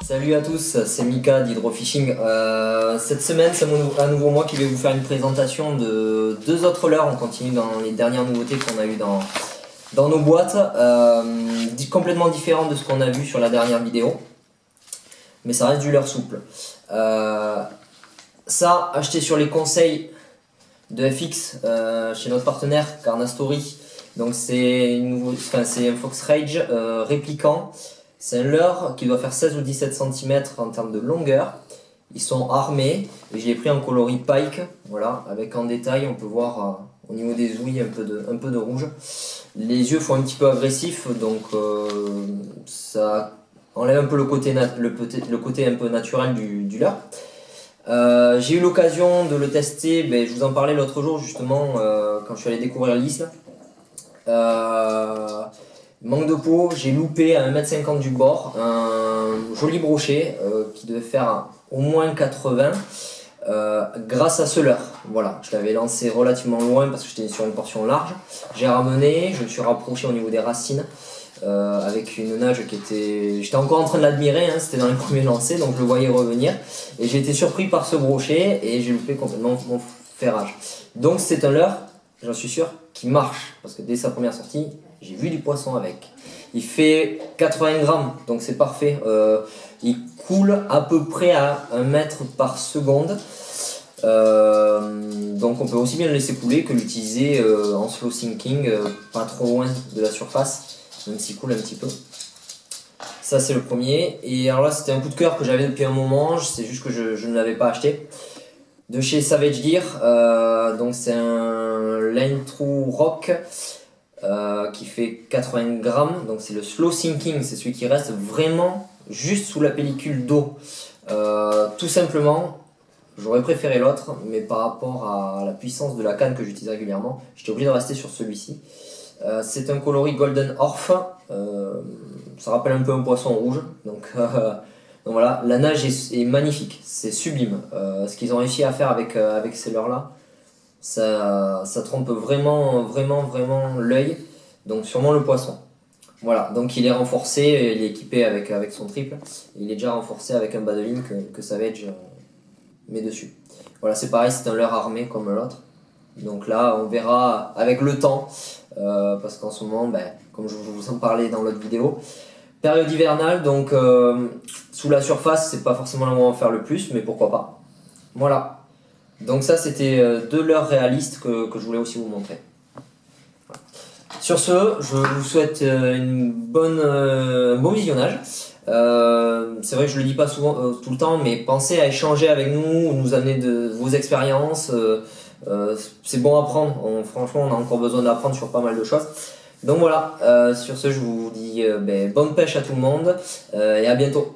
Salut à tous, c'est Mika d'Hydrofishing. Cette semaine, c'est à nouveau moi qui vais vous faire une présentation de deux autres leurres. On continue dans les dernières nouveautés qu'on a eues dans nos boîtes, complètement différentes de ce qu'on a vu sur la dernière vidéo, mais ça reste du leurre souple. Ça, acheté sur les conseils de FX chez notre partenaire Carnastory. Donc c'est un Fox Rage répliquant. C'est un leurre qui doit faire 16 ou 17 cm en termes de longueur. Ils sont armés et je l'ai pris en coloris Pike, voilà, avec en détail on peut voir au niveau des ouïes un peu de rouge. Les yeux font un petit peu agressif, donc ça enlève un peu le côté un peu naturel du leurre. J'ai eu l'occasion de le tester, je vous en parlais l'autre jour justement quand je suis allé découvrir l'isle. Manque de peau, j'ai loupé à 1,50 m du bord un joli brochet qui devait faire au moins 80 grâce à ce leurre. Voilà, je l'avais lancé relativement loin parce que j'étais sur une portion large. J'ai ramené, je me suis rapproché au niveau des racines avec une nage qui était... J'étais encore en train de l'admirer, hein, c'était dans les premiers lancers, donc je le voyais revenir. Et j'ai été surpris par ce brochet et j'ai loupé complètement mon ferrage. Donc c'est un leurre, j'en suis sûr, qui marche parce que dès sa première sortie, j'ai vu du poisson avec. Il fait 80 grammes, donc c'est parfait. Il coule à peu près à 1 mètre par seconde. Donc on peut aussi bien le laisser couler que l'utiliser en slow sinking, pas trop loin de la surface, même s'il coule un petit peu. Ça c'est le premier. Et alors là c'était un coup de cœur que j'avais depuis un moment, c'est juste que je ne l'avais pas acheté. De chez Savage Gear, donc c'est un Line True Rock. Qui fait 80 grammes, donc c'est le slow sinking, c'est celui qui reste vraiment juste sous la pellicule d'eau. Tout simplement, j'aurais préféré l'autre, mais par rapport à la puissance de la canne que j'utilise régulièrement, j'étais obligé de rester sur celui-ci. C'est un coloris Golden Orph, ça rappelle un peu un poisson rouge, donc voilà, la nage est magnifique, c'est sublime. Ce qu'ils ont réussi à faire avec ces leurres-là, ça trompe vraiment l'œil, donc sûrement le poisson. Voilà, donc il est renforcé, il est équipé avec son triple, il est déjà renforcé avec un bas de ligne que Savage met dessus. Voilà, c'est pareil, c'est un leurre armé comme l'autre. Donc là, on verra avec le temps, parce qu'en ce moment, comme je vous en parlais dans l'autre vidéo, période hivernale, donc sous la surface, c'est pas forcément le moment de faire le plus, mais pourquoi pas. Voilà. Donc ça c'était deux leurres réalistes que je voulais aussi vous montrer. Voilà. Sur ce, je vous souhaite un bon visionnage. C'est vrai que je le dis pas souvent tout le temps, mais pensez à échanger avec nous amener de vos expériences. C'est bon à apprendre, franchement on a encore besoin d'apprendre sur pas mal de choses. Donc voilà, sur ce je vous dis bonne pêche à tout le monde et à bientôt.